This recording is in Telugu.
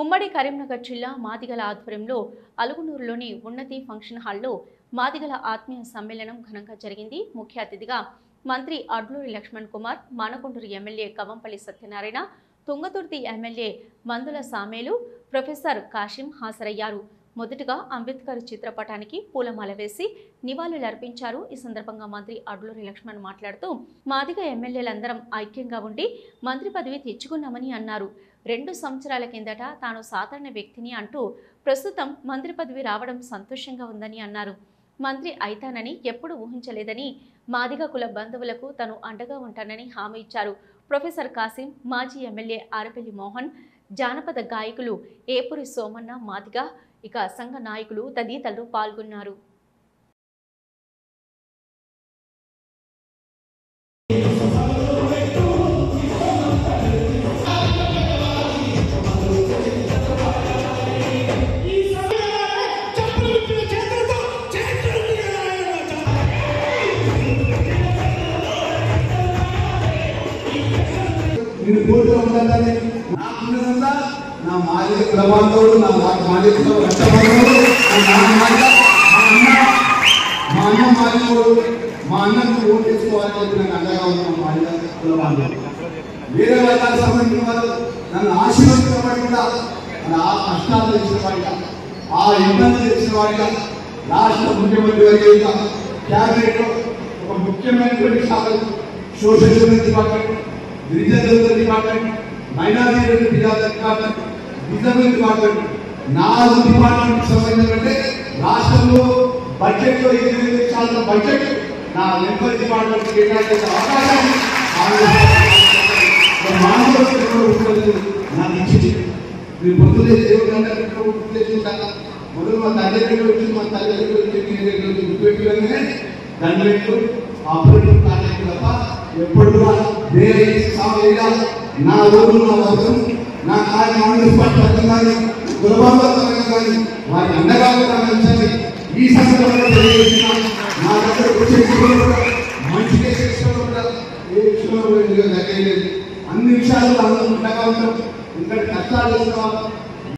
ఉమ్మడి కరీంనగర్ జిల్లా మాదిగల ఆధ్వర్యంలో అలుగునూరులోని ఉన్నతి ఫంక్షన్ హాల్లో మాదిగల ఆత్మీయ సమ్మేళనం ఘనంగా జరిగింది. ముఖ్య అతిథిగా మంత్రి అడ్లూరి లక్ష్మణ్ కుమార్, మానకొండూరు ఎమ్మెల్యే కవంపల్లి సత్యనారాయణ, తుంగతుర్తి ఎమ్మెల్యే మందుల సామేలు, ప్రొఫెసర్ కాశీం హాజరయ్యారు. మొదటగా అంబేద్కర్ చిత్రపటానికి పూలమాల వేసి నివాళులర్పించారు. ఈ సందర్భంగా మంత్రి అడ్లూరి లక్ష్మణ్ మాట్లాడుతూ మాదిగ ఎమ్మెల్యేలందరం ఐక్యంగా ఉండి మంత్రి పదవి తెచ్చుకున్నామని అన్నారు. 2 సంవత్సరాల కిందట తాను సాధారణ వ్యక్తిని అంటూ ప్రస్తుతం మంత్రి పదవి రావడం సంతోషంగా ఉందని అన్నారు. మంత్రి అయితానని ఎప్పుడు ఊహించలేదని, మాదిగ కుల బంధువులకు తను అండగా ఉంటానని హామీ ఇచ్చారు. ప్రొఫెసర్ కాశీం, మాజీ ఎమ్మెల్యే ఆరపల్లి మోహన్, జానపద గాయకులు ఏపురి సోమన్న మాదిగ, ఇక సంఘ నాయకులు తదితరులు పాల్గొన్నారు. నా మాదిగ కులబాంధవుడు, నా మాదిగ మా అన్న మాదిగోడు, మా అన్నకు ఓటు వేసుకోవాలని చెప్పి నాకు అండగా ఉన్న మాదిగ కులబాంధవుడు. వేరే వర్గాలకు సంబంధించిన వారు నన్ను ఆశీర్వదించబడి కూడా ఆ కష్టాలు తెచ్చిన వాడిగా, ఆ ఇబ్బందులు తెచ్చిన వాడిగా, రాష్ట్ర ముఖ్యమంత్రి వర్గంగా క్యాబినెట్ లో ఒక ముఖ్యమైనటువంటి శాఖలు సోషల్ వెల్ఫేర్ డిపార్ట్మెంట్, గిరిజన welfare department, minority department, reserve department, 4 department సంబంధించినటువంటి రాష్ట్రంలో బడ్జెట్ లో 25% బడ్జెట్ నా వెల్ఫేర్ డిపార్ట్మెంట్ కేటాయించే అవకాశాన్ని నాకు ఇచ్చింది. మీరు పొద్దున్నే దేవుడు గుర్తులేసుకుంటాను. మొదలు మా తల్లి వచ్చి మా తల్లి గుర్తుపెట్టుకునే దండలు ఆపరేటివ్ కార్యక్రమం తప్ప ఎప్పుడు కూడా వేరే సామేగా నా ఊరు, నా వర్గం, నా కార్యక్రమం కానీ కులబాంధవంగా కానీ వారి అండగా ఉండాలని ఈ సందర్భంగా తెలియజేసిన నా దగ్గర వచ్చే మంచి ఏ విషయంలో దగ్గర అన్ని విషయాలు అందరూ అండగా ఉంటాం. ఇంకా కష్టాలు చేసిన